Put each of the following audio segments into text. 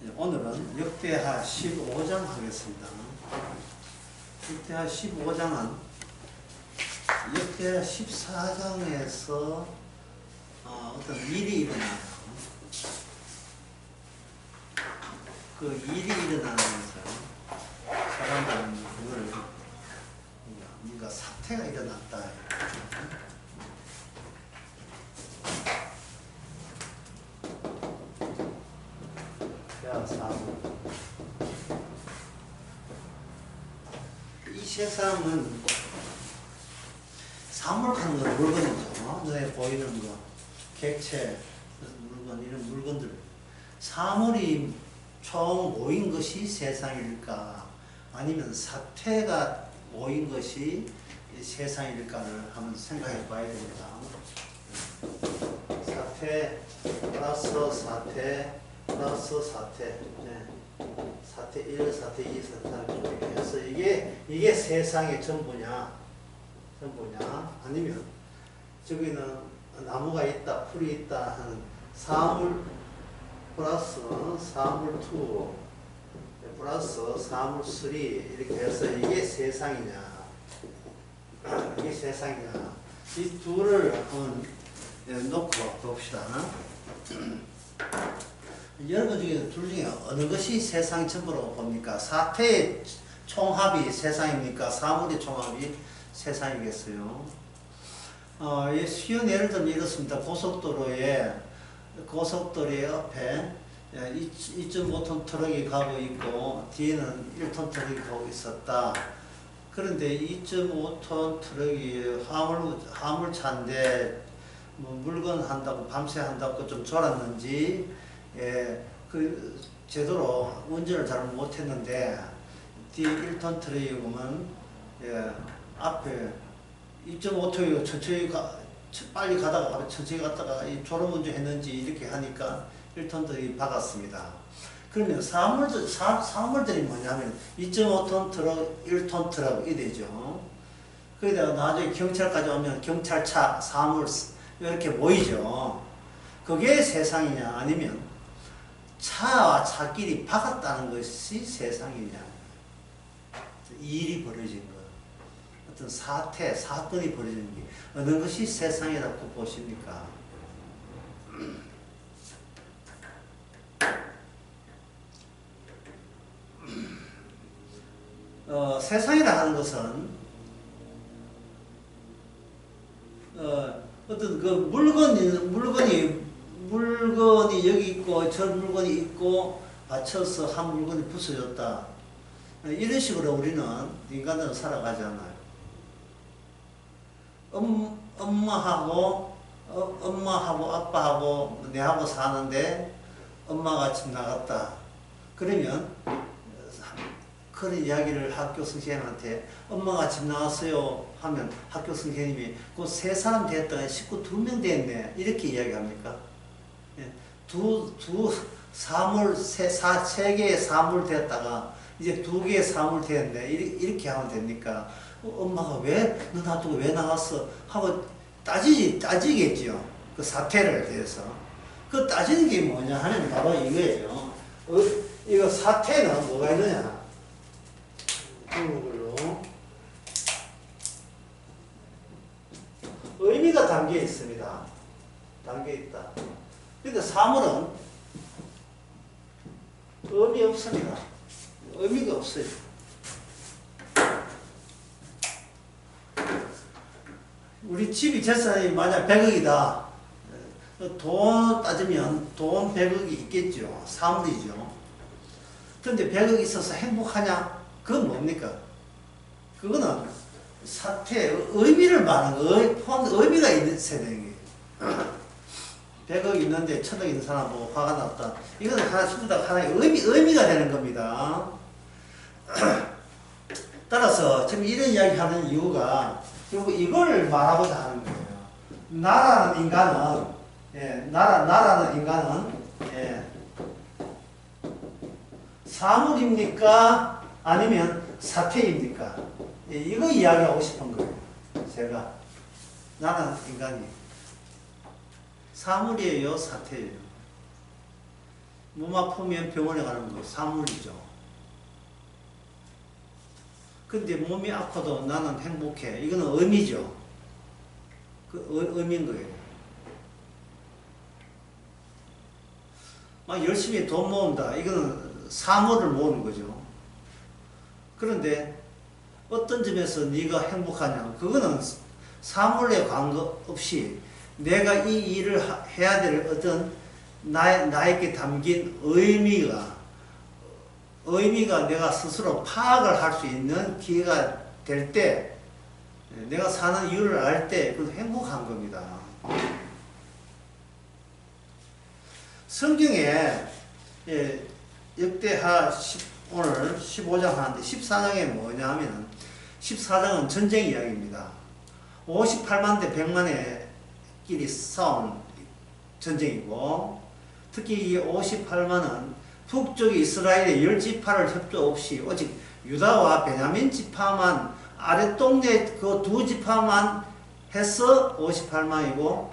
오늘은 역대하 15장 하겠습니다. 역대하 15장은 역대하 14장에서 어떤 일이 일어나요. 그 일이 일어나면서 사람들은 그걸 뭔가 사태가 일어났다. 이 세상은 사물하는 건 물건이죠. 눈에 보이는 거, 객체, 물건, 이런 물건들. 사물이 총 모인 것이 세상일까? 아니면 사태가 모인 것이 세상일까를 한번 생각해 봐야 됩니다. 사태 플러스 사태 플러스 사태. 네. 사태 1, 사태 2, 사태 3 이렇게 해서 이게 세상의 전부냐? 아니면 저기는 나무가 있다, 풀이 있다 하는 사물 플러스 사물 2 플러스 사물 3 이렇게 해서 이게 세상이냐? 이게 세상이냐? 이 둘을 한번 놓고 봅시다. 여러분 중에 둘 중에 어느 것이 세상 전부라고 봅니까? 사태의 총합이 세상입니까? 사물의 총합이 세상이겠어요? 쉬운 예를 들면 이렇습니다. 고속도로의 옆에 2.5톤 트럭이 가고 있고 뒤에는 1톤 트럭이 가고 있었다. 그런데 2.5톤 트럭이 화물차인데 뭐 물건 한다고 밤새 한다고 좀 졸았는지 제대로 운전을 잘 못했는데 뒤에 1톤 트럭이 오면 앞에 2.5톤이 천천히 빨리 가다가 천천히 갔다가 졸음 운전했는지 이렇게 하니까 1톤 트럭이 박았습니다. 그러면 사물들이 뭐냐면 2.5톤 트럭, 1톤 트럭 이 되죠. 거기다가 나중에 경찰까지 오면 경찰차, 사물 이렇게 보이죠. 그게 세상이냐 아니면 차와 차끼리 박았다는 것이 세상이냐. 일이 벌어진 것, 어떤 사건이 벌어진 게 어느 것이 세상이라고 보십니까? 세상이라 하는 것은 어떤 그 물건이 여기 있고 저 물건이 있고 받쳐서 한 물건이 부서졌다. 이런 식으로 우리는 인간들은 살아가잖아요. 엄마하고 아빠하고 내하고 사는데 엄마가 집 나갔다. 그러면 그런 이야기를 학교 선생님한테 엄마가 집 나갔어요 하면 학교 선생님이 그 세 사람 됐다가 식구 2명 됐네 이렇게 이야기합니까? 세 개의 사물 됐다가 이제 2개의 사물 됐네 이렇게 하면 됩니까? 엄마가 왜 너 놔두고 왜 나갔어 하고 따지겠죠. 그 사태를 대해서. 그 따지는 게 뭐냐 하면 바로 이거예요. 이거 사태는 뭐가 있느냐? 걸로 의미가 담겨 있습니다. 담겨 있다. 그러니까 사물은 의미 없습니다. 의미가 없어요. 우리 집이 재산이 만약 100억이다. 돈 따지면 돈 100억이 있겠죠. 사물이죠. 그런데 100억이 있어서 행복하냐? 그건 뭡니까? 그거는 사태, 의미를 말하는 의미가 있어야 되는 거예요. 100억 있는데 1000억 있는 사람 보고 화가 났다. 이거는 하나의 의미가 되는 겁니다. 따라서 지금 이런 이야기 하는 이유가 이걸 말하고자 하는 거예요. 나라는 인간은 사물입니까? 아니면 사태입니까? 이거 이야기하고 싶은 거예요. 제가. 나는 인간이. 사물이에요? 사태예요? 몸 아프면 병원에 가는 거 사물이죠. 근데 몸이 아파도 나는 행복해. 이거는 의미죠. 그 의미인 거예요. 막 열심히 돈 모은다. 이거는 사물을 모으는 거죠. 그런데 어떤 점에서 네가 행복하냐? 그거는 사물에 관계없이 내가 이 일을 해야 될 어떤 나에게 담긴 의미가 내가 스스로 파악을 할 수 있는 기회가 될 때, 내가 사는 이유를 알 때, 그것도 행복한 겁니다. 성경에, 역대하 오늘 15장 하는데 14장에 뭐냐 하면, 14장은 전쟁 이야기입니다. 58만 대 100만의 끼리 싸운 전쟁이고, 특히 이 58만은 북쪽의 이스라엘의 10지파를 협조 없이 오직 유다와 베냐민 지파만 아래 동네 그 두 지파만 해서 58만이고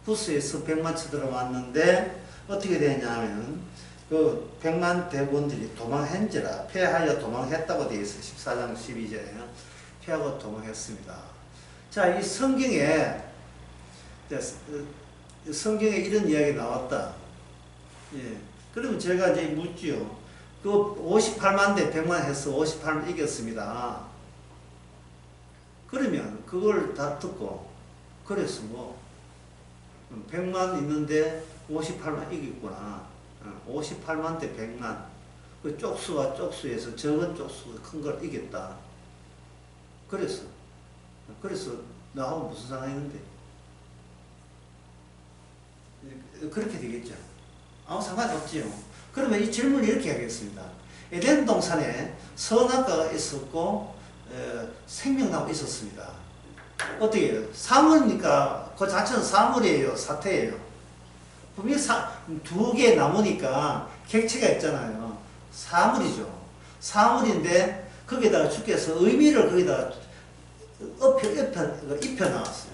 부스에서 100만 쳐들어왔는데 어떻게 되냐면 그 100만 대군들이 도망한지라 패하여 도망했다고 되어 있어요. 14장 12절에 패하고 도망했습니다. 자, 이 성경에 이런 이야기 나왔다. 예. 그러면 제가 이제 묻지요. 그 58만 대 100만 해서 58만 이겼습니다. 그러면 그걸 다 듣고, 그래서 뭐 100만 있는데 58만 이겼구나. 58만 대 100만. 그 쪽수와 쪽수에서 적은 쪽수가 큰 걸 이겼다. 그래서 나하고 무슨 상관있는데? 그렇게 되겠죠. 아무 상관이 없지요. 그러면 이 질문을 이렇게 하겠습니다. 에덴 동산에 선악과가 있었고 생명나무 있었습니다. 어떻게 해요? 사물이니까 그 자체는 사물이에요? 사태예요? 분명히 두 개 나무니까 객체가 있잖아요. 사물이죠. 사물인데 거기다가 주께서 의미를 거기다가 입혀 나왔어요.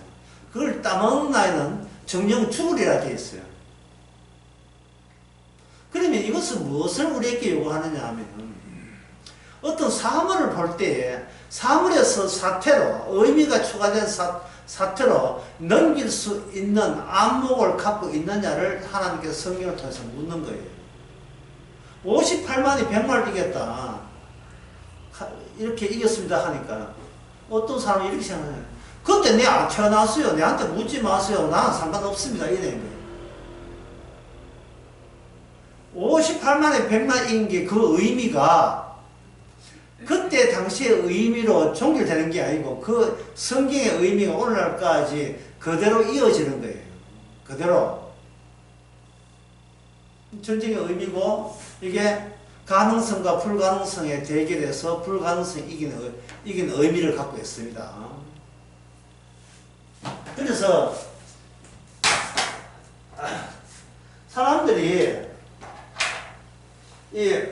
그걸 따먹는 나이는 정령 죽으리라 되어 있어요. 그러면 이것은 무엇을 우리에게 요구하느냐 하면, 어떤 사물을 볼 때에 사물에서 사태로 의미가 추가된 사태로 넘길 수 있는 안목을 갖고 있느냐를 하나님께서 성경을 통해서 묻는 거예요. 58만이 100만을 이겼다. 이렇게 이겼습니다 하니까 어떤 사람이 이렇게 생각해요. 그때 내 안 태어났어요. 내한테 묻지 마세요. 나는 상관없습니다. 이런 거예요. 58만에 100만 이긴 게 그 의미가 그때 당시의 의미로 종결되는 게 아니고 그 성경의 의미가 오늘날까지 그대로 이어지는 거예요. 그대로. 전쟁의 의미고 이게 가능성과 불가능성의 대결에서 불가능성이 이기는 의미를 갖고 있습니다. 그래서 사람들이 이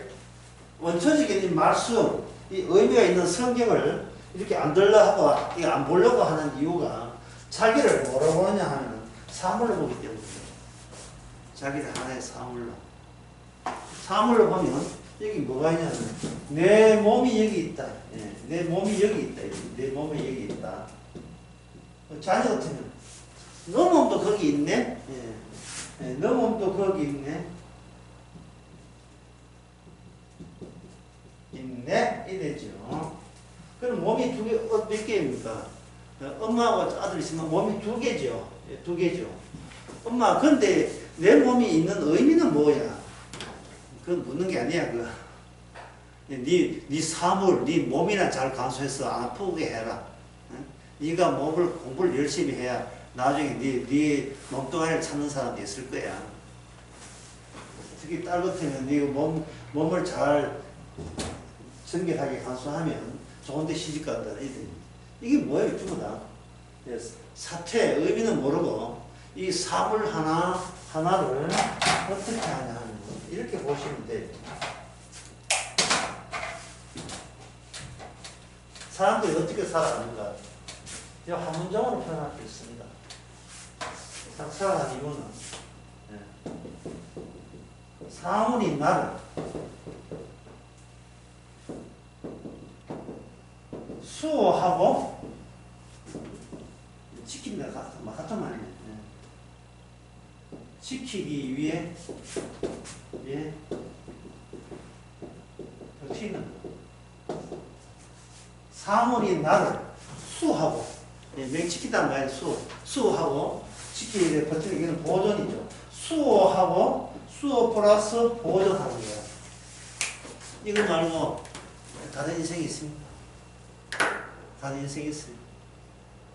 원초적인 이 말씀, 이 의미가 있는 성경을 이렇게 안 들려 하고 이거 안 보려고 하는 이유가 자기를 뭐라고 보느냐 하면 사물로 보기 때문이에요. 자기를 하나의 사물로. 사물로 보면 여기 뭐가 있냐면 내 몸이 여기 있다. 예, 내 몸이 여기 있다. 내 몸이 여기 있다. 자녀 같으면 너 몸도 거기 있네. 예, 예, 너 몸도 거기 있네. 있네? 이래죠. 그럼 몸이 몇 개입니까? 엄마하고 아들 있으면 몸이 2개죠. 2개죠. 엄마, 근데 내 몸이 있는 의미는 뭐야? 그건 묻는 게 아니야, 그거. 네 사물, 네 몸이나 잘 간수해서 안 아프게 해라. 네가 공부를 열심히 해야 나중에 네 몸뚱아리를 찾는 사람도 있을 거야. 특히 딸 같으면 네 몸을 잘 정결하게 간수하면 좋은 데 시집간다. 이게 뭐예요, 전부 다. 사태, 의미는 모르고 이 사물 하나를 어떻게 하냐 하는 거. 이렇게 보시면 돼요. 사람들이 어떻게 살아가는가. 이 한 문장으로 표현할 수 있습니다. 살아가는 이유는 사물이 나를 수호하고 지킨다 같은 말이네. 지키기 위해 버티는 사물이 나를 수호하고 맹지킨다는 말이 수호하고 지키기 위해 버티는 이건 보존이죠. 수호하고 수호 플러스 보존하는 거야. 이거 말고 다른 인생이 있습니까? 다른 인생이 있어요?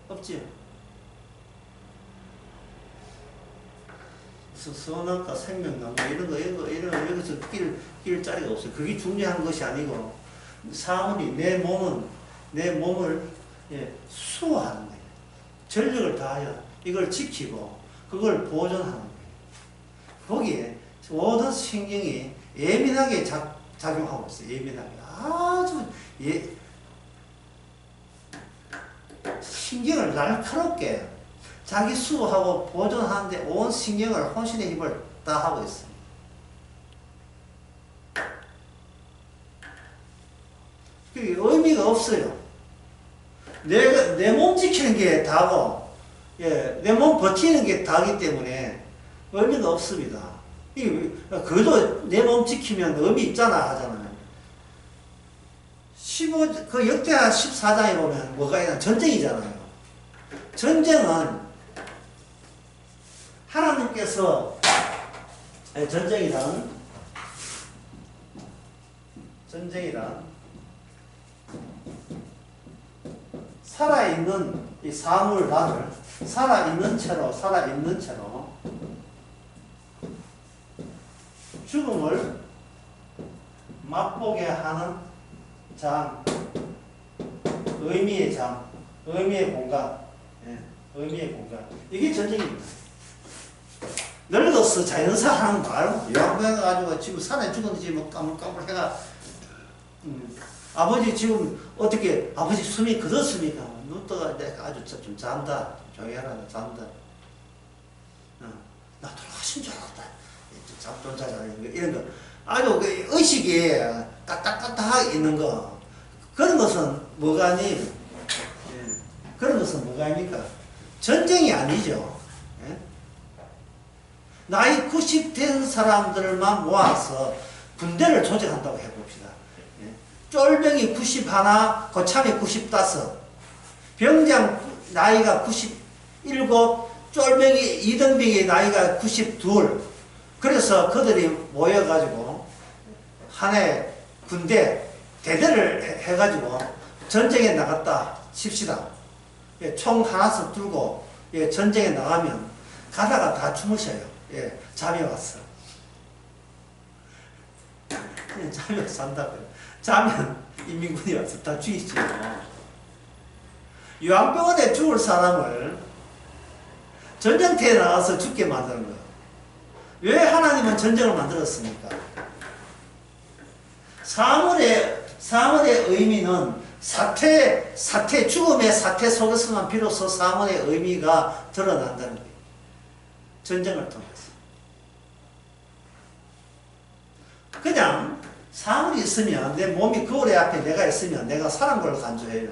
없지요? 선악과 생명나무 이런 거 여기서 끼를 자리가 없어요. 그게 중요한 것이 아니고 사물이 내 몸을 수호하는 거예요. 전력을 다하여 이걸 지키고 그걸 보존하는 거예요. 거기에 모든 신경이 예민하게 작용하고 있어요. 예민하게 아주 신경을 날카롭게 자기 수호하고 보존하는데 온 신경을 혼신의 힘을 다 하고 있습니다. 그게 의미가 없어요. 내 몸 지키는 게 다고, 내 몸 버티는 게 다기 때문에 의미가 없습니다. 그래도 내 몸 지키면 의미 있잖아 하잖아요. 그 역대하 14장에 보면 뭐가 있나? 전쟁이잖아요. 전쟁은 하나님께서 전쟁이란 살아있는 이 사물 나를 살아있는 채로 죽음을 맛보게 하는 장, 의미의 공간, 의미의 공간. 이게 전쟁입니다. 늙어서 자연사 하는 거 알고, 요양병해가지고 지금 산에 죽었는지 뭐 까물까물 해가, 아버지 지금 어떻게, 아버지 숨이 굳었습니까? 눈 떠가 내가 아주 좀 잔다. 조용히 하라, 잔다. 나 돌아가신 줄 알았다. 잠좀 자자. 이런 거. 아주 그 의식이 까딱까딱하게 있는 거. 그런 것은 뭐가 아니? 그런 것은 뭐가 아닙니까? 전쟁이 아니죠. 나이 90 된 사람들만 모아서 군대를 조직한다고 해봅시다. 쫄병이 91, 고참이 95, 병장 나이가 97, 쫄병이 2등병의 나이가 92. 그래서 그들이 모여가지고 한 해 군대 대대를 해가지고 전쟁에 나갔다 칩시다. 총 하나씩 들고 전쟁에 나가면 가다가 다 주무셔요. 잠이 왔어. 잠이 와서 산다고요. 자면 인민군이 와서 다 죽이죠. 요양병원에 죽을 사람을 전쟁터에 나가서 죽게 만드는 거예요. 왜 하나님은 전쟁을 만들었습니까? 사물의 의미는 죽음의 사태 속에서만 비로소 사물의 의미가 드러난다는 거예요. 전쟁을 통해서. 그냥 사물이 있으면 내 몸이 거울의 앞에 내가 있으면 내가 살은 걸 간주해요.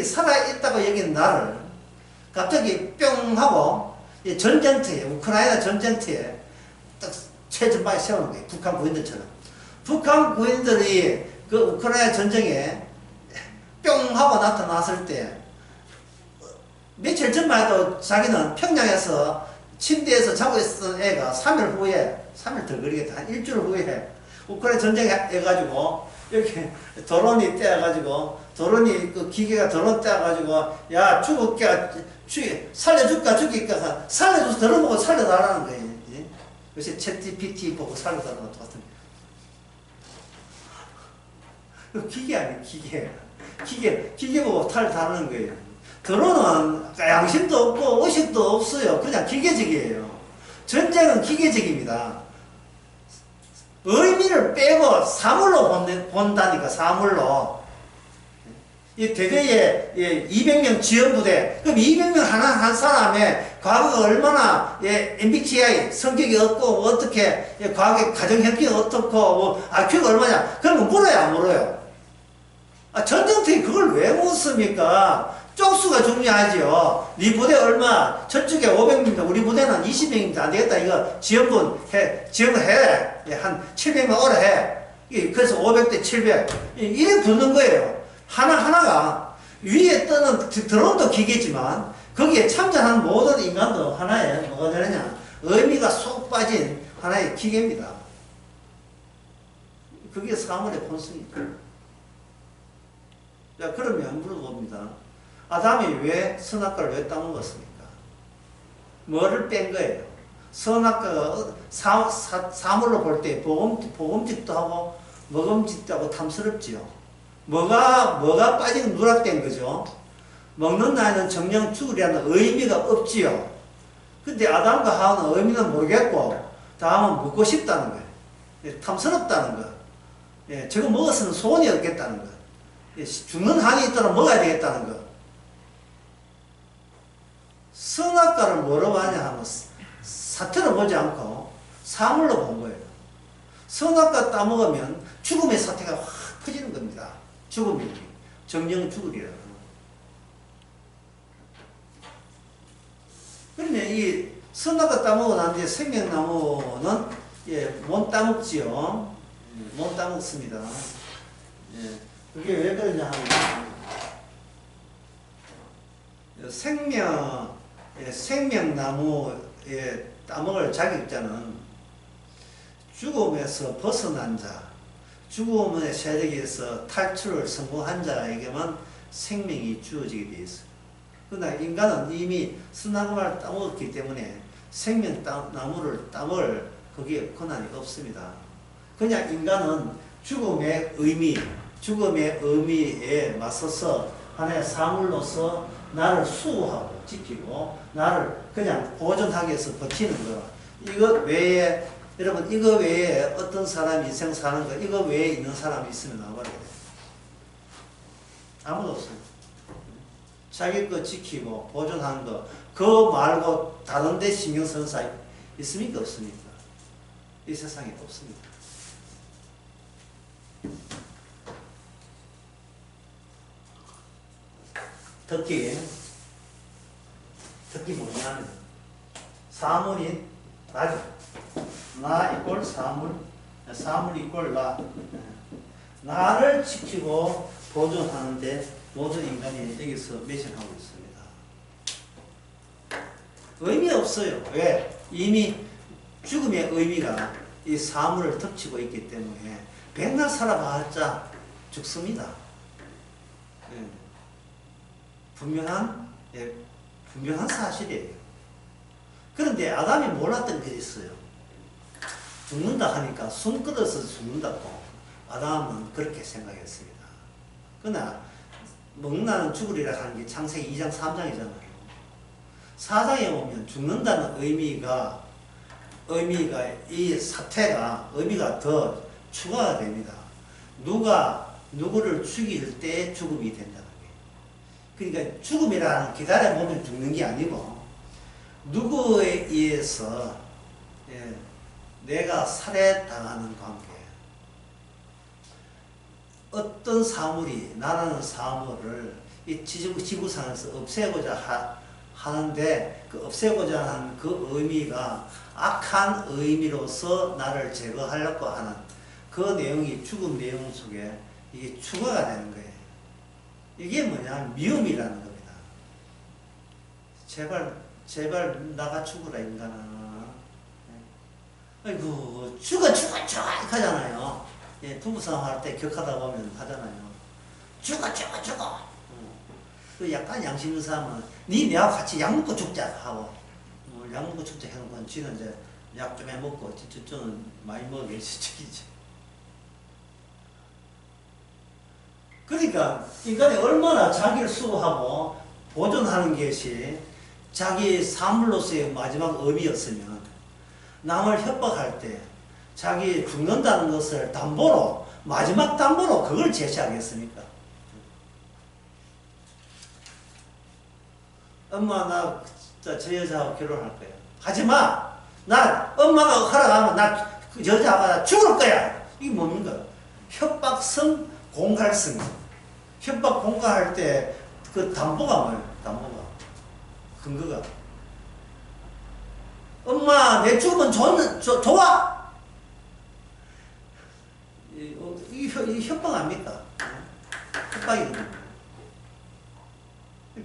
살아있다고 여긴 나를 갑자기 뿅 하고 전쟁터에, 우크라이나 전쟁터에 딱 최전방에 세우는 거예요. 북한 군인들처럼. 북한 군인들이 그 우크라이나 전쟁에 뿅 하고 나타났을 때 며칠 전만 해도 자기는 평양에서 침대에서 자고 있었던 애가 3일 더 걸리겠다. 한 일주일 후에 우크라이나 전쟁 해가지고 이렇게 드론이 떼어가지고 그 기계가 드론 떼어가지고 야 살려줄까 죽일까 살려줘서 드론 보고 살려달라는 거예요. 요새 챗GPT 보고 살려달라는 것 같은 그 기계 아니에요. 기계 보고 다루는 거예요. 드론은 양심도 없고 의식도 없어요. 그냥 기계적이에요. 전쟁은 기계적입니다. 의미를 빼고 사물로 본다니까. 사물로. 이 대대에 200명 지원부대. 그럼 200명 한 사람의 과거가 얼마나 MBTI 성격이 어떻고 어떻게 과거의 가정 형편이 어떻고 뭐 IQ가 얼마냐. 그런 거 물어요 안 물어요? 전쟁터에 그걸 왜 묻습니까? 쪽수가 중요하죠. 네 부대 얼마? 저쪽에 500명입니다. 우리 부대는 20명입니다. 안 되겠다. 이거 지원을 해. 한 700명 오래 해. 그래서 500대 700. 이래 붙는 거예요. 하나하나가 위에 뜨는 드론도 기계지만 거기에 참전하는 모든 인간도 하나의 뭐가 되느냐? 의미가 쏙 빠진 하나의 기계입니다. 그게 사물의 본성이다. 자, 그러면 물어봅니다. 아담이 왜 선악과를 왜 따먹었습니까? 뭐를 뺀 거예요? 선악과가 사물로 볼 때 보금직도 하고 먹음직도 하고 탐스럽지요. 뭐가 빠지고 누락된 거죠? 먹는 나이는 정령 죽으리라는 의미가 없지요. 근데 아담과 하와는 의미는 모르겠고 다음은 먹고 싶다는 거예요. 탐스럽다는 거. 저거 먹었으면 소원이 없겠다는 거. 죽는 한이 있더라도 먹어야 되겠다는 거. 선악과를 뭐로 하냐 하면 사태로 보지 않고 사물로 본 거예요. 선악과 따먹으면 죽음의 사태가 확 퍼지는 겁니다. 죽음이 정령 죽으리라. 그러면 이 선악과 따먹고 난 뒤에 생명나무는 못 따먹지요. 못 따먹습니다. 그게 왜 그러냐 하면 생명나무에 따먹을 자격자는 죽음에서 벗어난 자, 죽음의 세력에서 탈출을 성공한 자에게만 생명이 주어지게 되어 있어요. 그러나 인간은 이미 선악과를 따먹었기 때문에 생명나무를 따먹을 거기에 권한이 없습니다. 그냥 인간은 죽음의 의미에 맞서서 하나의 사물로서 나를 수호하고 지키고 나를 그냥 보존하기 위해서 버티는 거. 이것 외에 여러분 이거 외에 어떤 사람이 인생 사는 거 이거 외에 있는 사람이 있으면 나와봐야 돼요. 아무도 없어요. 자기 거 지키고 보존하는 거 그거 말고 다른 데 신경 쓰는 사람 있습니까? 없습니까? 이 세상에 없습니다. 특히 뭐냐면 사물이 나 이꼴 사물 이꼴 나를 지키고 보존하는데 모든 인간이 여기서 매진하고 있습니다. 의미 없어요. 왜? 이미 죽음의 의미가 이 사물을 덮치고 있기 때문에 백날 살아봤자 죽습니다. 분명한 사실이에요. 그런데 아담이 몰랐던 게 있어요. 죽는다 하니까 숨 끊어서 죽는다고 아담은 그렇게 생각했습니다. 그러나 먹나는 죽으리라 하는 게 창세기 2장 3장이잖아요. 4장에 보면 죽는다는 의미가 이 사태가 의미가 더 추가가 됩니다. 누가 누구를 죽일 때 죽음이 된다는 거예요. 그러니까 죽음이라는 기다려보면 죽는 게 아니고 누구에 의해서 내가 살해당하는 관계. 어떤 사물이 나라는 사물을 이 지구상에서 없애고자 하는데 그 없애고자 하는 그 의미가 악한 의미로서 나를 제거하려고 하는 그 내용이 죽음 내용 속에 이게 추가가 되는 거예요. 이게 뭐냐? 미움이라는 겁니다. 제발 나가 죽으라 인간아. 아이고 죽어 하잖아요. 부부싸움 할 때 격하다 보면 하잖아요. 죽어. 그 약간 양심 있는 사람은 니 내하고 같이 약 먹고 죽자 하고 약 먹고 죽자 해놓고 지는 이제 약 좀 해먹고 저는 많이 먹게 죽이지. 그러니까 인간이 얼마나 자기를 수호하고 보존하는 것이 자기 사물로서의 마지막 의미였으면 남을 협박할 때 자기 죽는다는 것을 담보로 마지막 담보로 그걸 제시하겠습니까? 엄마 저 여자하고 결혼할 거야. 하지마. 나 엄마가 허락하면 나 그 여자가 죽을 거야. 이게 뭡니까? 협박성 공갈성. 협박 공갈할 때 그 담보가 뭐예요? 담보가 근거가 엄마 내 죽으면 좋아? 이 협박 아닙니까? 협박이거든요.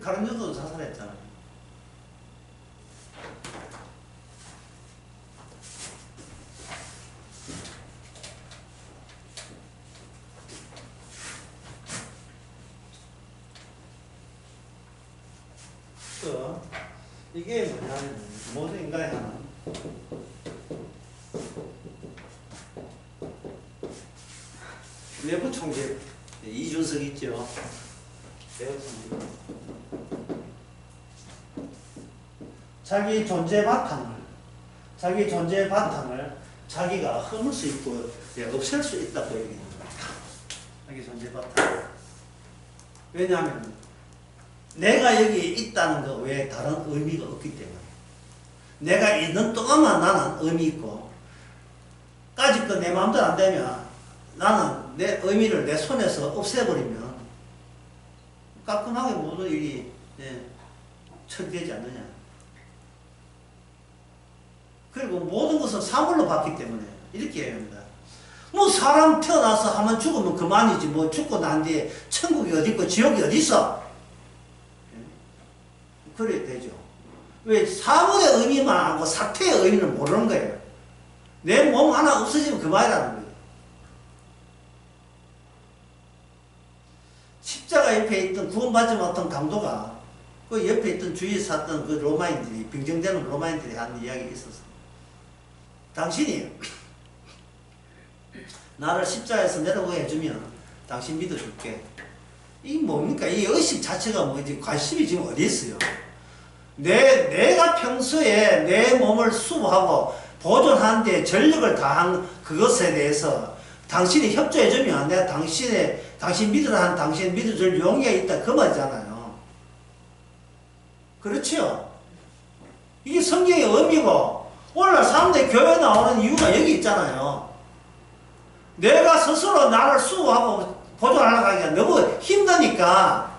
가른여도 자살했잖아요. 이게 뭐냐면 모든 인간이 하는 내부 총재 이준석 있죠. 내부 총재. 자기 존재 바탕을 자기가 허물 수 있고 없앨 수 있다고 얘기합니다. 자기 존재 바탕. 왜냐하면 내가 여기 있다는 것 외에 다른 의미가 없기 때문에 내가 있는 동안만 나는 의미 있고 까짓 거 내 마음대로 안 되면 나는 내 의미를 내 손에서 없애버리면 깔끔하게 모든 일이 처리되지 않느냐. 그리고 모든 것은 사물로 봤기 때문에 이렇게 해야 합니다. 뭐 사람 태어나서 한번 죽으면 그만이지 뭐 죽고 난 뒤에 천국이 어디 있고 지옥이 어디 있어? 그래야 되죠. 왜 사물의 의미만 알고 사태의 의미는 모르는 거예요. 내 몸 하나 없어지면 그만이라는 거예요. 십자가 옆에 있던 구원받지 못한 강도가 그 옆에 있던 주위에 샀던 그 로마인들이 빙정되는 로마인들이 하는 이야기가 있었어. 당신이 나를 십자가에서 내려오게 해주면 당신 믿어줄게. 이 뭡니까? 이 의식 자체가 뭐지? 관심이 지금 어디 있어요? 내가 평소에 내 몸을 수호하고 보존하는데 전력을 다한 그것에 대해서 당신이 협조해주면 내가 당신 믿으라 한 당신 믿어줄 용의가 있다 그 말이잖아요. 그렇죠? 이게 성경의 의미고 오늘날 사람들이 교회 나오는 이유가 여기 있잖아요. 내가 스스로 나를 수호하고 보존하려고 하기가 너무 힘드니까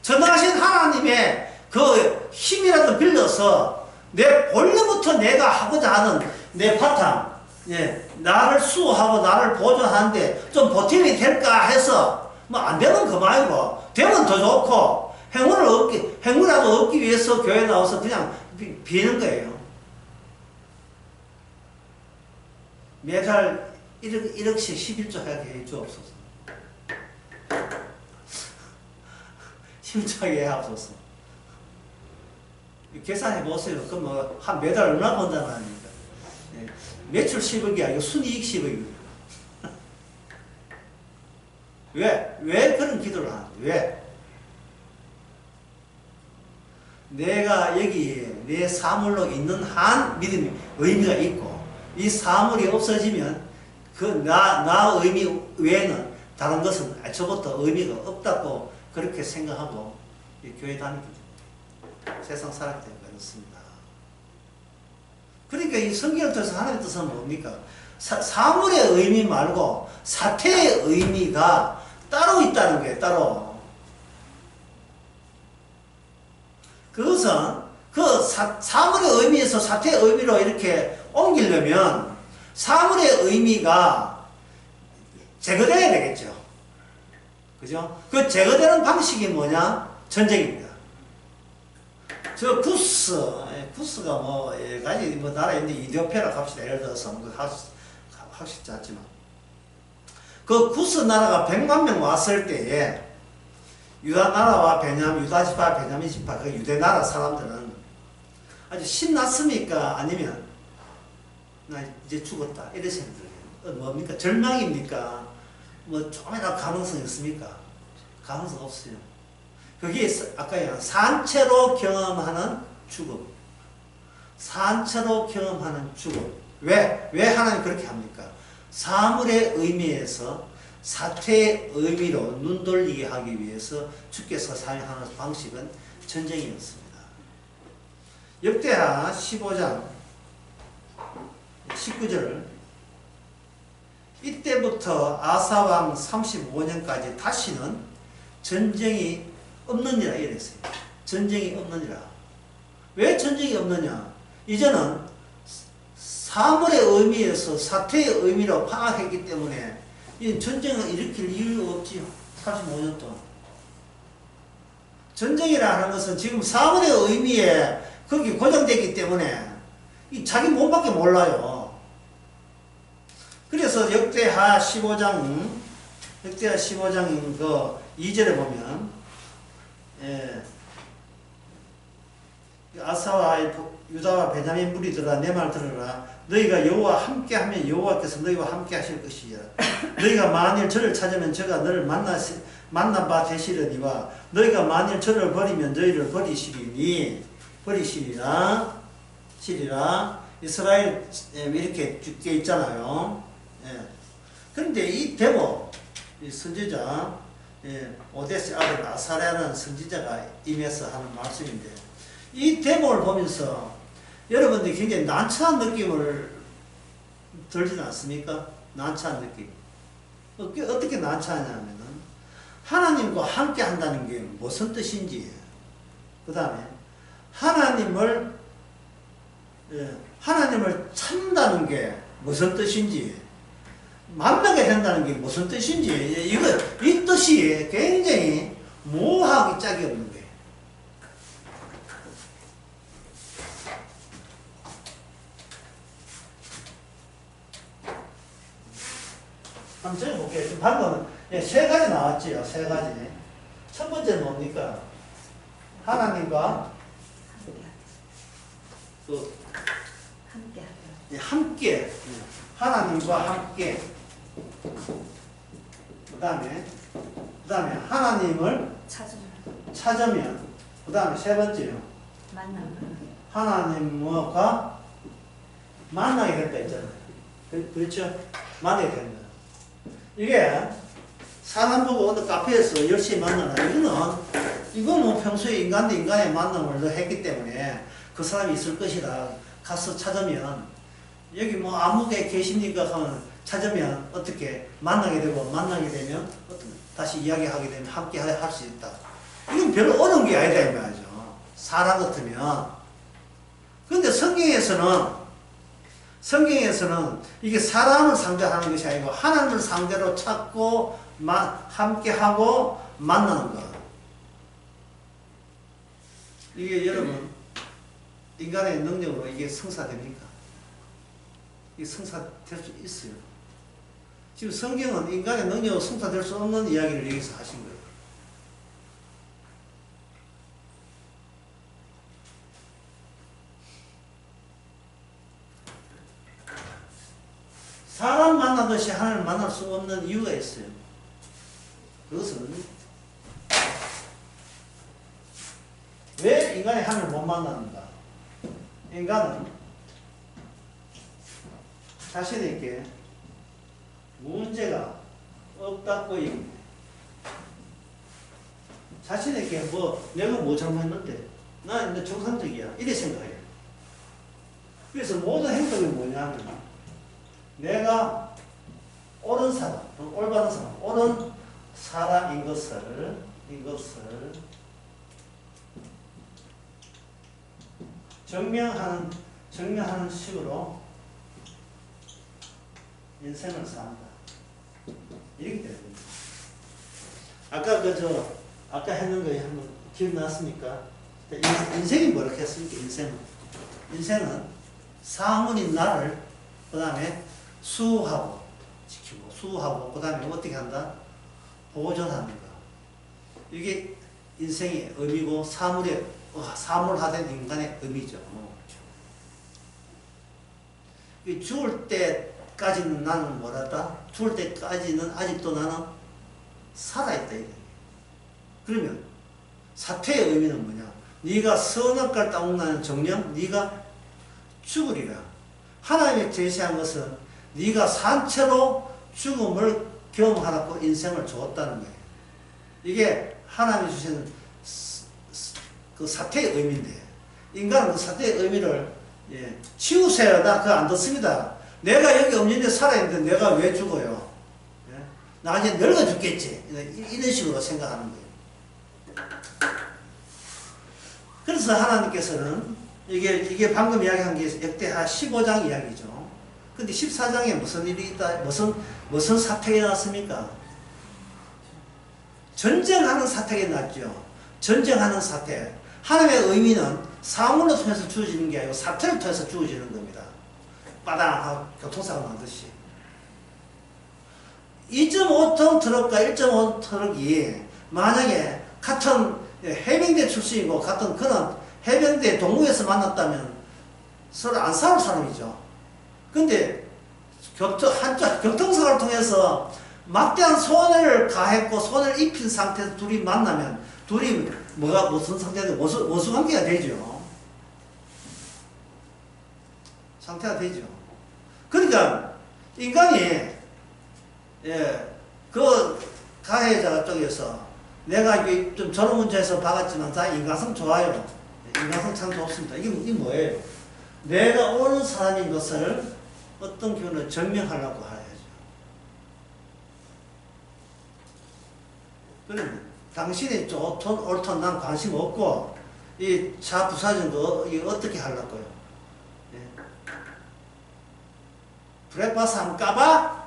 전능하신 하나님의 그 힘이라도 빌려서 내 본래부터 내가 하고자 하는 내 바탕, 나를 수호하고 나를 보존하는데 좀 보탬이 될까 해서 뭐 안 되면 그만이고 되면 더 좋고 행운이라도 얻기 위해서 교회 나와서 그냥 비는 거예요. 매달 1억씩 11조 하게 해 주옵소서. 11조 하게 해옵소서. 계산해 보세요. 그럼 뭐 한 매달 얼마 번다는 아닙니까? 매출 10억이 아니고 순이익 10억이에요. 왜 그런 기도를 하는 거예요? 왜? 내가 여기 내 사물로 있는 한 믿음이 의미가 있고 이 사물이 없어지면 그 나 의미 외에는 다른 것은 애초부터 의미가 없다고 그렇게 생각하고 교회 다니게 세상 살아가게 된 거였습니다. 그러니까 이 성경을 통해서 하나님의 뜻은 뭡니까? 사물의 의미 말고 사태의 의미가 따로 있다는 거예요. 따로. 그것은 그 사물의 의미에서 사태의 의미로 이렇게 옮기려면 사물의 의미가 제거돼야 되겠죠. 그죠? 그 제거되는 방식이 뭐냐? 전쟁입니다. 저 구스가 뭐, 가지, 뭐, 나라에 있는데 이디오피아라고 합시다. 예를 들어서, 뭐, 확실히 짰지만. 그 구스 나라가 100만 명 왔을 때에, 유다 나라와 유다 지파, 베냐민 지파, 그 유대 나라 사람들은 아주 신났습니까? 아니면, 나 이제 죽었다. 이런 생각이 들어요. 뭡니까? 절망입니까? 뭐, 조금이라도 가능성이 있습니까? 가능성 없어요. 그게 아까 얘기한 산채로 경험하는 죽음. 산채로 경험하는 죽음. 왜 하나님 그렇게 합니까? 사물의 의미에서 사태의 의미로 눈 돌리게 하기 위해서 주께서 사용하는 방식은 전쟁이었습니다. 역대하 15장 19절 이때부터 아사왕 35년까지 다시는 전쟁이 없느니라 이랬어요. 전쟁이 없느니라. 왜 전쟁이 없느냐? 이제는 사물의 의미에서 사태의 의미로 파악했기 때문에 이 전쟁을 일으킬 이유가 없지요. 35년 동안. 전쟁이라 하는 것은 지금 사물의 의미에 거기 고정되기 때문에 자기 몸밖에 몰라요. 그래서 역대하 15장 그 2절에 보면 아사와 유다와 베냐민 무리들아 내 말 들으라. 너희가 여호와 함께하면 여호와께서 너희와 함께 하실 것이야. 너희가 만일 저를 찾으면 저가 너를 만난 바 되시려니와 너희가 만일 저를 버리면 너희를 버리시리라. 이스라엘 이렇게 돼 있잖아요. 그런데 이 데모 이 선지자 오데스 아들 아사랴라는 선지자가 임해서 하는 말씀인데 이 데모를 보면서 여러분들이 굉장히 난처한 느낌을 들지는 않습니까? 난처한 느낌. 어떻게 난처하냐면은 하나님과 함께 한다는 게 무슨 뜻인지, 그 다음에 하나님을 찾는다는 게 무슨 뜻인지, 만나게 된다는 게 무슨 뜻인지, 이 뜻이 굉장히 모호하기 짝이 없는 거예요. 한번 적어볼게요. 지금 방금 세 가지 나왔지요. 세 가지. 첫 번째는 뭡니까? 하나님과 함께. 하나님과 함께. 그 다음에 하나님을 찾으면. 그 다음에 세 번째요. 하나님과 만나게 된다 있잖아요. 그렇죠? 만나게 된다. 이게 사람 보고 어느 카페에서 열심히 만나나 이거는 평소에 인간과 인간의 만남을 했기 때문에 그 사람이 있을 것이다. 가서 찾으면 여기 뭐 아무개 계십니까 하면 찾으면 어떻게 만나게 되고 만나게 되면 다시 이야기하게 되면 함께 할 수 있다. 이건 별로 어려운 게 아니다 이 말이죠. 사람 같으면. 그런데 성경에서는 이게 사람을 상대하는 것이 아니고 하나님을 상대로 찾고 함께하고 만나는 것. 이게 여러분 인간의 능력으로 이게 성사됩니까? 이게 성사될 수 있어요. 지금 성경은 인간의 능력으로 성사될 수 없는 이야기를 여기서 하신 거예요. 사람 만나듯이 하나님을 만날 수 없는 이유가 있어요. 그것은 왜 인간이 하나님을 못 만나는가? 인간은 자신에게 문제가 없다고 얘기합니다. 자신에게 내가 뭐 잘못했는데 나 정상적이야 이래 생각해요. 그래서 모든 행동이 뭐냐면 내가 옳은 사람, 올바른 사람, 옳은 사람인 것을 증명하는 식으로 인생을 산다. 이렇게 되는 거예요. 아까 했는 거 한번 기억났습니까? 인생이 뭐라고 했습니까? 인생은 사물인 나를 그 다음에 수호하고 지키고 수호하고 그 다음에 어떻게 한다? 보존하는 거. 이게 인생의 의미고 사물화된 인간의 의미죠. 죽을 때까지는 나는 뭐랄까? 죽을 때까지는 아직도 나는 살아있다. 그러면 사퇴의 의미는 뭐냐? 네가 선악과를 따먹는 정령 네가 죽으리라. 하나님이 제시한 것은 네가 산채로 죽음을 경험하라고 인생을 주었다는 거예요. 이게 하나님이 주신 그 사태의 의미인데, 인간은 그 사태의 의미를, 예, 치우세요. 나 그거 안 듣습니다. 내가 여기 없는데 살아있는데 내가 왜 죽어요? 예? 나중에 늙어 죽겠지. 이런 식으로 생각하는 거예요. 그래서 하나님께서는 이게 방금 이야기한 게 역대하 15장 이야기죠. 근데 14장에 무슨 일이 있다, 무슨 사택이 나왔습니까? 전쟁하는 사택이 났죠. 전쟁하는 사택. 하나님의 의미는 사물로 통해서 주어지는 게 아니고 사태를 통해서 주어지는 겁니다. 빠당하고 교통사고 나듯이. 2.5톤 트럭과 1.5톤 트럭이 만약에 같은 해병대 출신이고 같은 그런 해병대 동호회에서 만났다면 서로 안 싸울 사람이죠. 근데 교통사고를 통해서 막대한 손해를 가했고 손해를 입힌 상태에서 둘이 만나면 둘이 무슨 상태인데 원수관계가 되죠. 상태가 되죠. 그러니까 인간이 그 가해자 쪽에서 내가 좀 저런 문제에서 박았지만 다 인간성 좋아요. 인간성 참 좋습니다. 이게 뭐예요? 내가 옳은 사람인 것을 어떤 기운으로 증명하려고 해야죠. 그러면 당신이 옳든 난 관심 없고 이 차 부사진 거 이거 어떻게 하려고요? 예. 브레이크 파스 한번 까봐?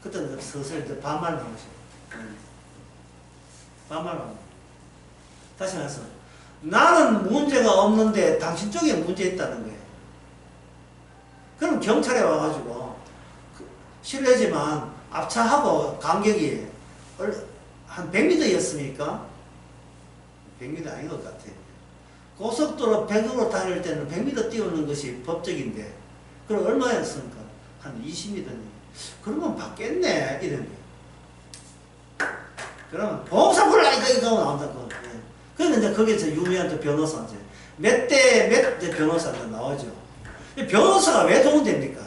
그때는 슬슬 이제 반말 나오죠. 반말 나오죠. 다시 말해서 나는 문제가 없는데 당신 쪽에 문제 있다는 거예요. 그럼 경찰에 와가지고 실례지만 앞차하고 간격이 한 100m였습니까? 100m 아닌 것 같아요. 고속도로 100으로 다닐 때는 100m 띄우는 것이 법적인데 그럼 얼마였습니까? 한 20m니. 그러면 받겠네 이런 거예요. 그러면 보험사 불러 이거 나온다고. 그런데 이제 거기서 유명한 변호사 이제 몇 대 변호사가 나오죠. 이 변호사가 왜 도움됩니까?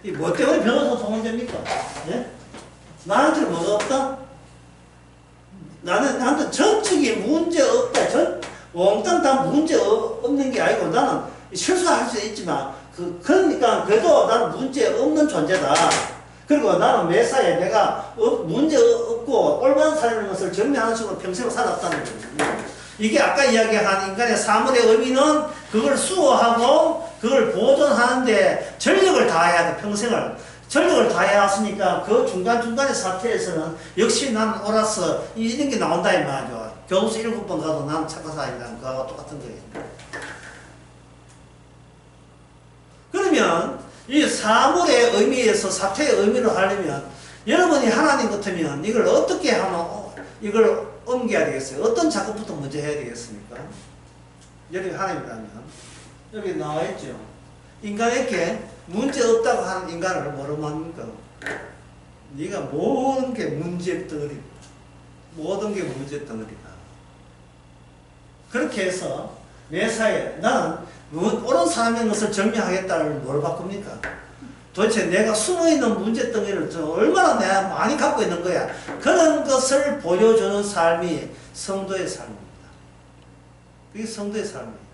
이 뭐 때문에 변호사 도움됩니까? 예? 나한테 뭐가 없다? 나한테 전적인 문제 없다. 몽땅 다 문제 없는 게 아니고 나는 실수할 수 있지만 그러니까 그래도 나는 문제 없는 존재다. 그리고 나는 매사에 내가 문제 없고 올바른 사람인 것을 증명하는 식으로 평생을 살았다는 거예요. 이게 아까 이야기한 인간의 사물의 의미는 그걸 수호하고 그걸 보존하는데 전력을 다해야 돼. 평생을 전력을 다해왔으니까 그 중간중간의 사태에서는 역시 나는 옳았어 이런 게 나온다 이 말이죠. 교도소 7번 가도 나는 착한 사람이라는 거하고 똑같은 거예요. 그러면 이 사물의 의미에서 사태의 의미로 하려면 여러분이 하나님 같으면 이걸 어떻게 하면 이걸 옮겨야 되겠어요? 어떤 작업부터 먼저 해야 되겠습니까? 여러분이 하나님이라면 여기 나와 있죠. 인간에게 문제 없다고 하는 인간을 뭐로 만듭니까? 네가 모든 게 문제 덩어리, 모든 게 문제 덩어리다. 그렇게 해서 매사에 나는 옳은 사람인 것을 증명하겠다를 뭘 바꿉니까? 도대체 내가 숨어있는 문제 덩어리를 얼마나 내가 많이 갖고 있는 거야. 그런 것을 보여주는 삶이 성도의 삶입니다. 그게 성도의 삶이에요.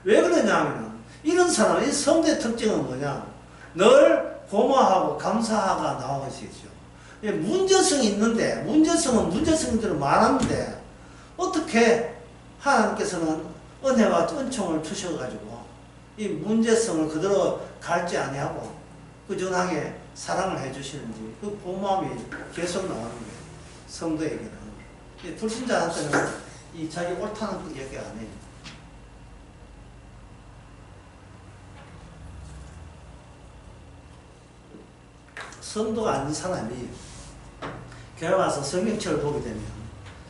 왜 그러냐 하면 이런 사람, 이 성도의 특징은 뭐냐? 늘 고마워하고 감사가 나오는 것이죠. 문제성이 있는데 문제성은 문제성대로 말하는데 어떻게 하나님께서는 은혜와 은총을 주셔가지고 이 문제성을 그대로 갈지 아니하고 꾸준하게 사랑을 해주시는지 그 고마움이 계속 나오는 거예요. 성도에게는. 불신자한테는 이 자기 옳다는 그 얘기 안 해요. 성도가 아닌 사람이 교회 와서 성경책을 보게 되면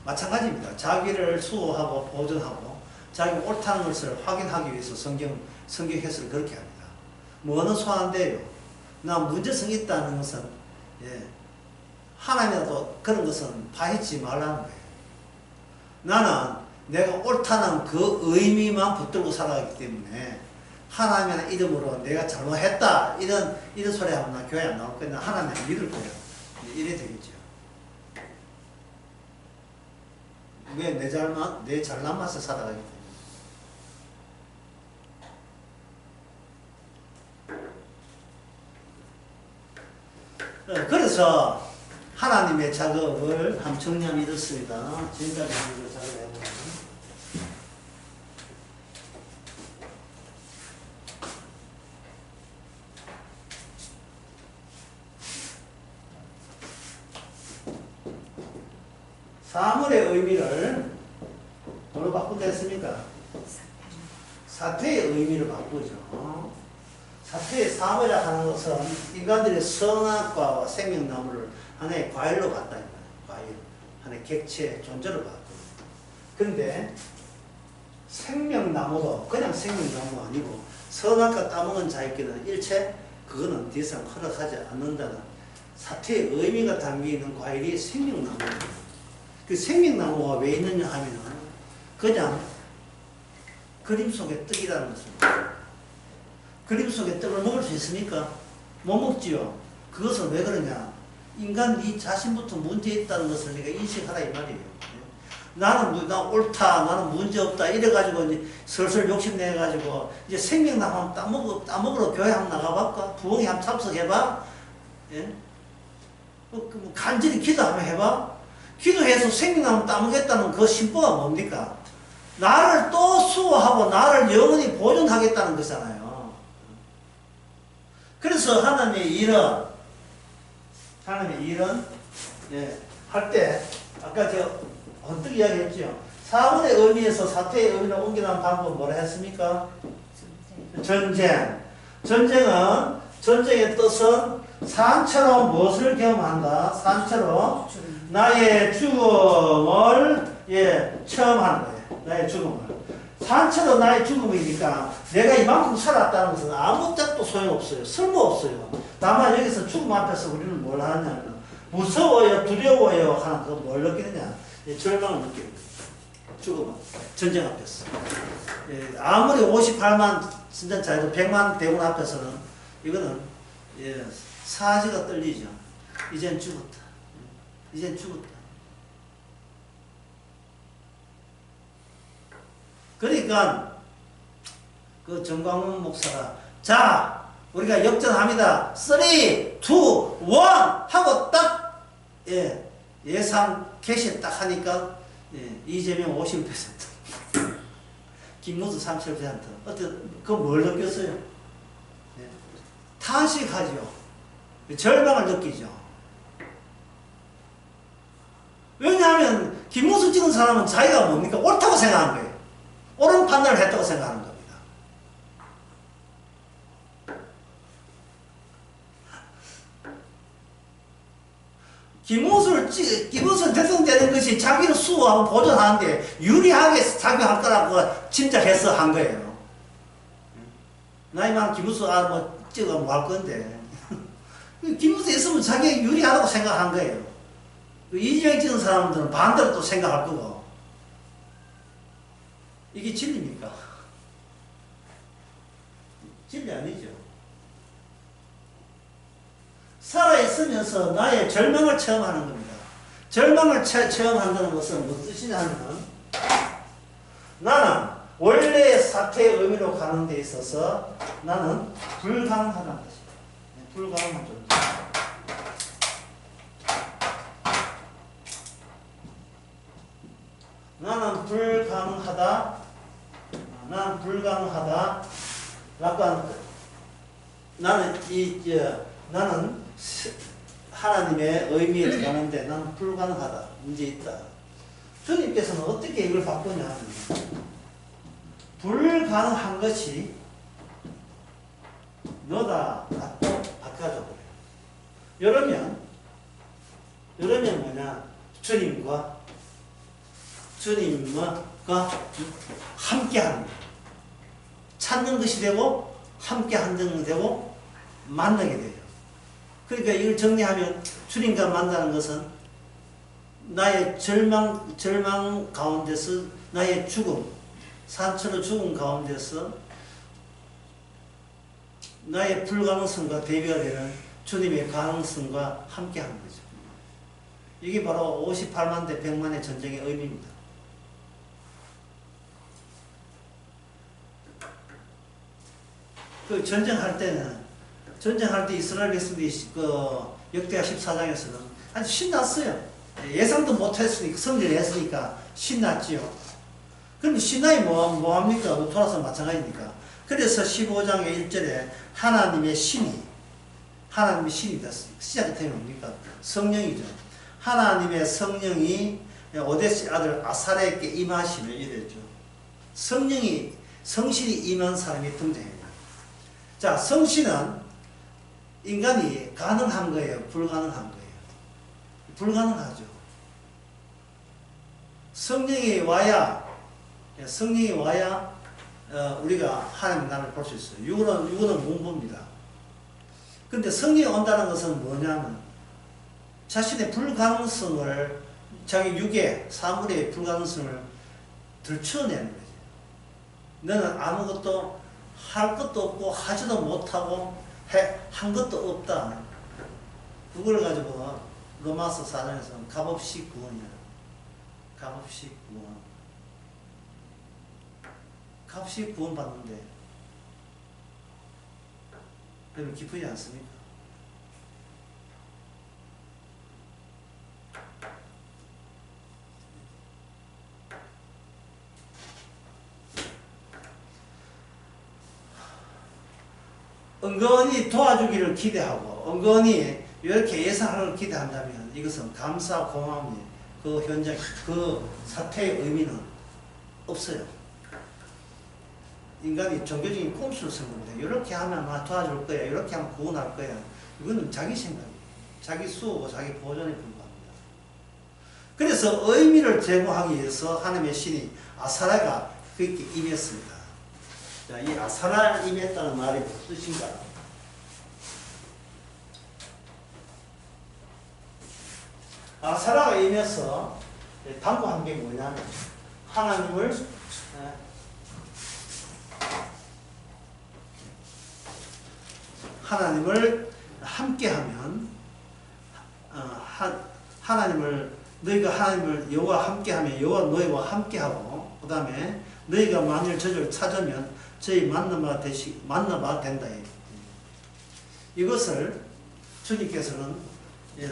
마찬가지입니다. 자기를 수호하고 보존하고 자기 옳다는 것을 확인하기 위해서 성경 해설을 그렇게 합니다. 뭐는 소한데요. 나 문제성이 있다는 것은 하나님이라도 그런 것은 파헤치지 말라는 거예요. 나는 내가 옳다는 그 의미만 붙들고 살아가기 때문에 하나님의 이름으로 내가 잘못했다 이런 소리 하면 나 교회 안 나올 거야. 하나님을 믿을 거야. 이래 되겠죠. 왜 내 잘난 맛에 살아가기 때문에. 그래서 하나님의 작업을 한번 정리하면 이렇습니다. 지금까지 하는 작업을 해보면 사물의 의미를 뭐로 바꾼다 했습니까? 사태의 의미를 바꾸죠. 사태의 사물이라 하는 것은 인간들의 선악과와 생명나무를 하나의 과일로 봤다. 과일. 하나의 객체, 존재로 봤고. 그런데 생명나무도 그냥 생명나무 아니고 선악과 따먹은 자에게는 일체 그거는 더 이상 허락하지 않는다는 사태의 의미가 담겨있는 과일이 생명나무입니다. 그 생명나무가 왜 있느냐 하면은 그냥 그림 속의 떡이라는 것입니다. 그림 속의 떡을 먹을 수 있습니까? 못 먹지요. 그것은 왜 그러냐? 인간 네 자신부터 문제 있다는 것을 네가 인식하라 이 말이에요. 나는 나 옳다, 나는 문제 없다 이래가지고 이제 슬슬 욕심내가지고 이제 생명나무 한번 따먹으러 교회 한번 나가볼까? 부흥회 한번 참석해봐? 예? 간절히 기도 한번 해봐? 기도해서 생명나무 따먹겠다는 그 심보가 뭡니까? 나를 또 수호하고 나를 영원히 보존하겠다는 거잖아요. 그래서 하나님의 일은 예, 할 때 아까 제가 언뜻 이야기했죠. 사물의 의미에서 사태의 의미를 옮겨나는 방법은 뭐라 했습니까? 전쟁. 전쟁의 뜻은 산처럼 무엇을 경험한다? 산처럼 나의 죽음을 체험하는 거예요. 나의 죽음을. 산처럼 나의 죽음이니까 내가 이만큼 살았다는 것은 아무 짝도 소용없어요. 쓸모없어요. 다만 여기서 죽음 앞에서 우리는 뭘 하냐면 무서워요, 두려워요 하는 거 뭘 느끼느냐? 절망을 느끼는 거예요. 죽음은. 전쟁 앞에서. 아무리 58만 신전자에도 100만 대군 앞에서는 이거는 사지가 떨리죠. 이젠 죽었다. 이젠 죽었다. 그러니까 그 정광훈 목사가 자 우리가 역전합니다. 3, 2, 1 하고 딱 예상 캐시 딱 하니까 이재명 50%, 김문수 37%. 그거 뭘 느꼈어요? 탄식하죠. 절망을 느끼죠. 왜냐하면 김문수 찍은 사람은 자기가 뭡니까? 옳다고 생각한 거예요. 옳은 판단을 했다고 생각하는 겁니다. 김문수 대통령 되는 것이 자기를 수호하고 보존하는데 유리하게 작용할 거라고 짐작해서 한 거예요. 나이만 김문수 찍어 뭐 할 건데. 김문수 있으면 자기가 유리하다고 생각한 거예요. 이재명 찍은 사람들은 반대로 또 생각할 거고. 이게 진리입니까? 진리 아니죠. 살아있으면서 나의 절망을 체험하는 겁니다. 절망을 체험한다는 것은 무슨 뜻이냐 하면 나는 원래의 사태의 의미로 가는 데 있어서 나는 불가능하다는 것입니다. 불가능한 존재. 나는 불가능하다. 나는 불가능하다. 약간 나는 나는 하나님의 의미에 들어가는데 나는 불가능하다. 문제 있다. 주님께서는 어떻게 이걸 바꾸냐 하면 불가능한 것이 너다 라고 바꿔줘 버려요. 이러면 뭐냐? 주님과 함께 하는 거예요. 찾는 것이 되고 함께 하는 것이 되고 만나게 돼요. 그러니까 이걸 정리하면 주님과 만나는 것은 나의 절망 가운데서 나의 죽음, 산처럼 죽음 가운데서 나의 불가능성과 대비가 되는 주님의 가능성과 함께 하는 거죠. 이게 바로 58만 대 100만의 전쟁의 의미입니다. 그 전쟁할 때 이스라엘 백성들이 그 역대하 14장에서는 아주 신났어요. 예상도 못했으니까, 성전을 했으니까 신났지요. 그럼 신나이 뭐합니까? 돌아서 마찬가지니까. 그래서 15장의 1절에 하나님의 신이 됐어요. 시작이 되면 뭡니까? 성령이죠. 하나님의 성령이 오데스의 아들 아사랴에게 임하시며 이랬죠. 성신이 임한 사람이 등장해요. 자, 성신은 인간이 가능한 거예요? 불가능한 거예요? 불가능하죠. 성령이 와야 우리가 하나님 나라를 볼 수 있어요. 육은 공부입니다. 근데 성령이 온다는 것은 뭐냐면 자신의 불가능성을 자기 육의 사물의 불가능성을 들춰내는 거죠. 너는 아무것도 할 것도 없고 하지도 못하고 한 것도 없다. 그걸 가지고 로마서 4장에서는 값없이 구원이야. 값없이 구원. 값없이 구원받는데 여러분 기쁘지 않습니까? 은근히 도와주기를 기대하고 은근히 이렇게 예상을 기대한다면 이것은 감사 고마움이 그 현장 그 사태의 의미는 없어요. 인간이 종교적인 꼼수를 쓴 겁니다. 이렇게 하면 나 도와줄 거야. 이렇게 하면 구원할 거야. 이거는 자기 생각이에요. 자기 수호고 자기 보존에 불과합니다. 그래서 의미를 제공하기 위해서 하나님의 신이 아사랴가 그렇게 임했습니다. 자, 이 아사랴 임했다는 말이 무슨 뜻인가? 아사랴가 임해서 당부한 게 뭐냐면 하나님을 함께하면 너희가 하나님을 여호와 함께하면 여호와 너희와 함께하고 그 다음에 너희가 만일 저를 찾으면 저희 만나봐 된다. 이것을 주님께서는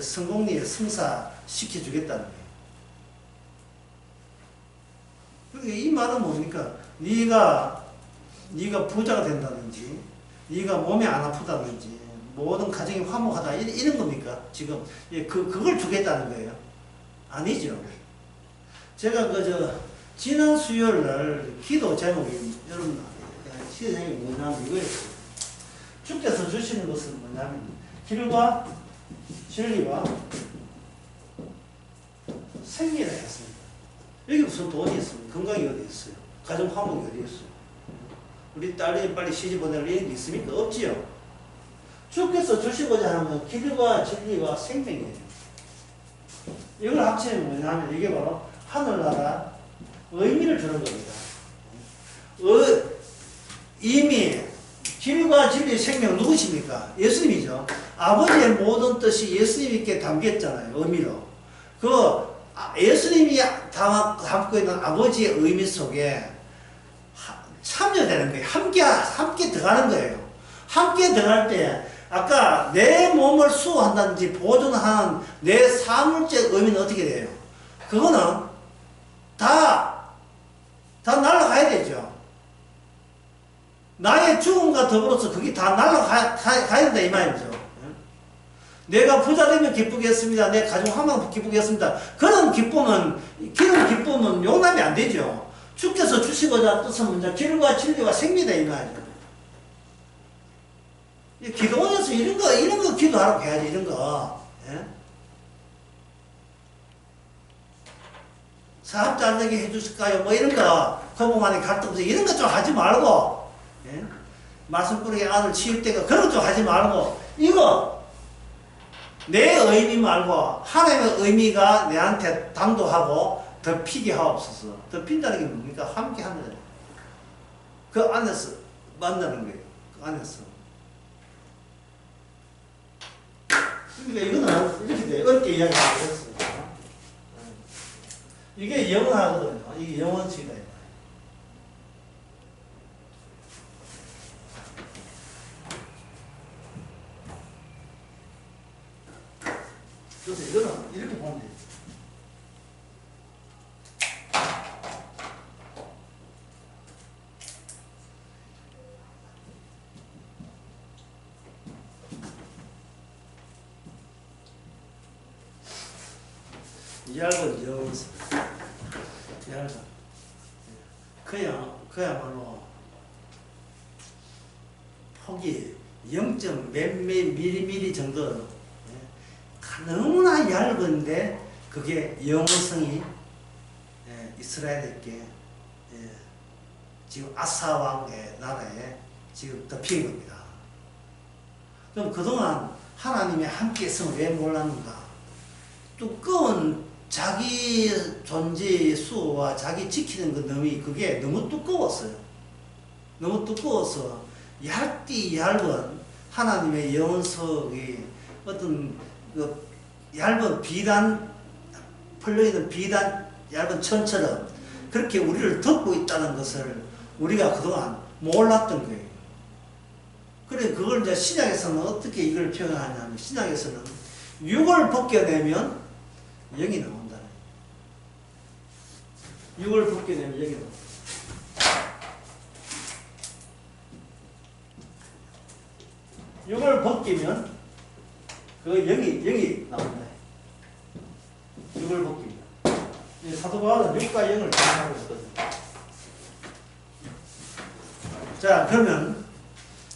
성공리에 승사시켜 주겠다는 거예요. 그러니까 이 말은 뭡니까? 네가 부자가 된다든지 네가 몸이 안 아프다든지 모든 가정이 화목하다 이런 겁니까? 지금 그걸 주겠다는 거예요? 아니죠. 제가 지난 수요일날 기도 제목이 여러분 기도 제목이 뭐냐면 이거였어요. 주께서 주시는 것은 뭐냐면 길과 진리와 생리를 했습니다. 여기 무슨 돈이 있습니까? 건강이 어디 있어요? 가정 화목이 어디 있어요? 우리 딸이 빨리 시집 보낼 일이 있습니까? 없지요. 주께서 주시고자 하면 길과 진리와 생명이에요. 이걸 합치면 뭐냐면 이게 바로 하늘나라 의미를 주는 겁니다. 이미 길과 진리 생명 누구십니까? 예수님이죠. 아버지의 모든 뜻이 예수님께 담겼잖아요. 의미로. 예수님이 담고 있는 아버지의 의미 속에 참여되는 거예요. 함께 들어가는 거예요. 함께 들어갈 때 아까 내 몸을 수호한다든지 보존하는 내 사물적 의미는 어떻게 돼요? 그거는 다 날아가야 되죠. 나의 죽음과 더불어서 그게 다 날아가야 된다 이 말이죠. 내가 부자 되면 기쁘겠습니다. 내 가정 화목 기쁘겠습니다. 그런 기쁨은 용납이 안 되죠. 주께서 주시고자 뜻은 먼저 길과 진리와 생리다 이 말이죠. 기도원에서 이런 거 기도하라고 해야지 이런 거. 예? 사업 잘 되게 해주실까요? 뭐 이런 거 거부만에 갈등 없이 이런 거 좀 하지 말고. 예? 말씀꾸러기 아들 취입되고 그런 거 좀 하지 말고 이거 내 의미 말고 하나님의 의미가 내한테 당도하고 더 피게 하옵소서. 더 핀다는 게 뭡니까? 함께 하는 거예요. 그 안에서 만나는 거예요. 그 안에서. 그러니까 이거는 이렇게 돼. 어렵게 이야기하고 있습니다. 이게 영원하거든요. 이게 영원치다. 그래서 이거는 이렇게 보면 돼요. 얇은 영성, 얇은. 그야말로 폭이 0. 몇 미리미리 정도, 너무나 얇은데 그게 영성이 이스라엘에게 지금 아사 왕의 나라에 지금 덮인 겁니다. 그럼 그동안 하나님이 함께 있으면 왜 몰랐는가? 두꺼운 자기 존재의 수호와 자기 지키는 그 놈이 그게 너무 두꺼웠어요. 너무 두꺼워서 얇디 얇은 하나님의 영성이 어떤 그 얇은 비단, 펄려있는 비단 얇은 천처럼 그렇게 우리를 덮고 있다는 것을 우리가 그동안 몰랐던 거예요. 그래, 그걸 이제 신약에서는 어떻게 이걸 표현하냐면, 신약에서는 육을 벗겨내면 영이 나온다. 육을 벗겨내면 영이 나온다. 육을 벗기면 그 영이 나온다. 육을 벗깁니다. 사도 바울은 육과 영을 구분하고 있거든요. 자, 그러면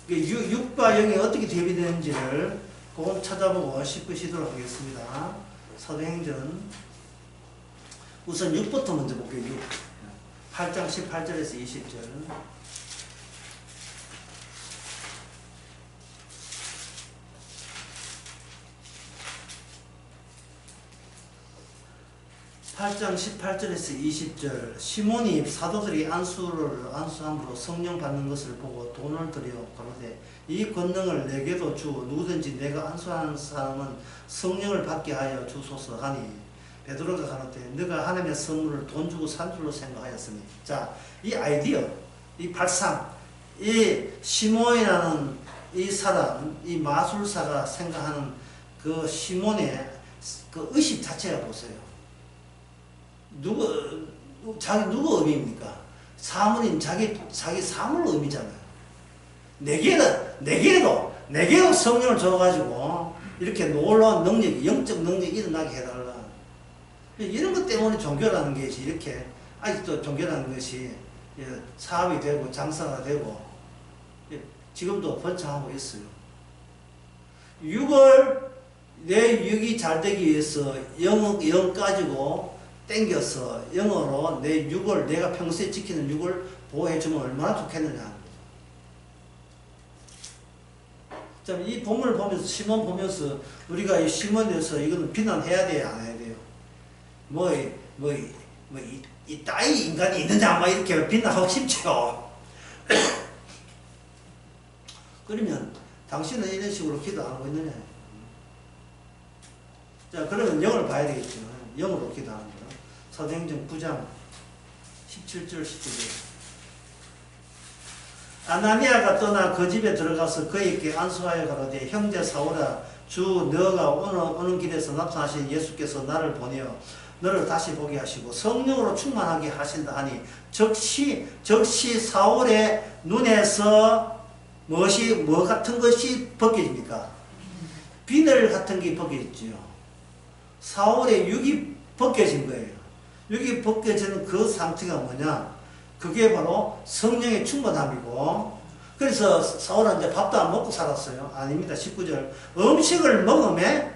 육과 영이 어떻게 대비되는지를 꼭 찾아보고 짚으시도록 하겠습니다. 사도행전 우선 6부터 먼저 볼게요. 6. 8장 18절에서 20절. 8장 18절에서 20절. 시몬이 사도들이 안수함으로 성령 받는 것을 보고 돈을 들여 가로되 이 권능을 내게도 주 누구든지 내가 안수하는 사람은 성령을 받게 하여 주소서 하니 베드로가 가로되 너가 하나님의 선물을 돈 주고 산 줄로 생각하였으니. 자, 이 아이디어, 이 발상, 이 시몬이라는 이 사람, 이 마술사가 생각하는 그 시몬의 그 의식 자체가 보세요. 누구 의미입니까? 사물인 자기 사물 의미잖아요. 내게도 성령을 줘가지고 이렇게 놀라운 능력이, 영적 능력이 일어나게 해달라. 이런 것 때문에 종교라는 것이 이렇게 아직도 종교라는 것이 사업이 되고 장사가 되고 지금도 번창하고 있어요. 내 육이 잘 되기 위해서 영 가지고 땡겨서 영어로 내 육을, 내가 평소에 지키는 육을 보호해주면 얼마나 좋겠느냐. 자, 이 본문을 보면서, 시몬 보면서, 우리가 이 시몬에서 이거는 비난해야 돼요, 안 해야 돼요? 이 따위 인간이 있느냐, 막 이렇게 비난하고 싶죠. 그러면, 당신은 이런 식으로 기도 안 하고 있느냐. 자, 그러면 영을 봐야 되겠죠. 영으로 기도하는 거예요. 사도행전 9장 17절 19절. 아나니아가 떠나 그 집에 들어가서 그에게 안수하여 가로되 형제 사울아 주 너가 오는 길에서 나타나신 예수께서 나를 보내어 너를 다시 보게 하시고 성령으로 충만하게 하신다 하니 즉시 사울의 눈에서 뭐 같은 것이 벗겨집니까? 비늘 같은 게 벗겨졌지요. 사울의 육이 벗겨진 거예요. 육이 벗겨지는 그 상태가 뭐냐? 그게 바로 성령의 충만함이고, 그래서 사울은 이제 밥도 안 먹고 살았어요. 아닙니다. 19절. 음식을 먹음에,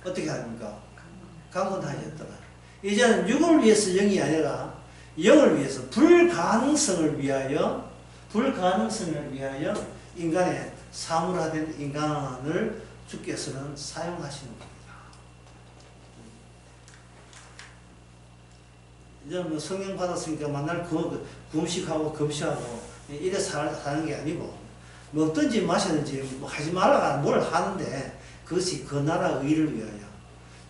어떻게 합니까? 강건하였더라. 이제는 육을 위해서 영이 아니라 영을 위해서 불가능성을 위하여 인간의 사물화된 인간을 주께서는 사용하시는 겁니다. 이제 뭐 성령 받았으니까 만날 금식하고 금시하고 이래 사는 게 아니고 먹든지 마시든지 뭐 하지 말라가 뭘 하는데 그것이 그 나라 의를 위하여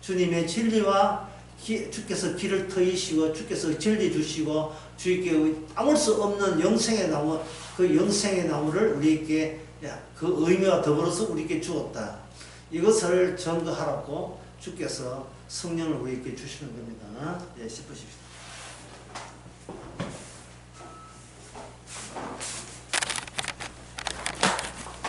주님의 진리와 주께서 길을 트이시고 주께서 진리 주시고 주께 아물 수 없는 영생의 나무, 그 영생의 나무를 우리에게 그 의미와 더불어서 우리에게 주었다. 이것을 전도하라고 주께서 성령을 우리에게 주시는 겁니다. 예, 싶으십시오.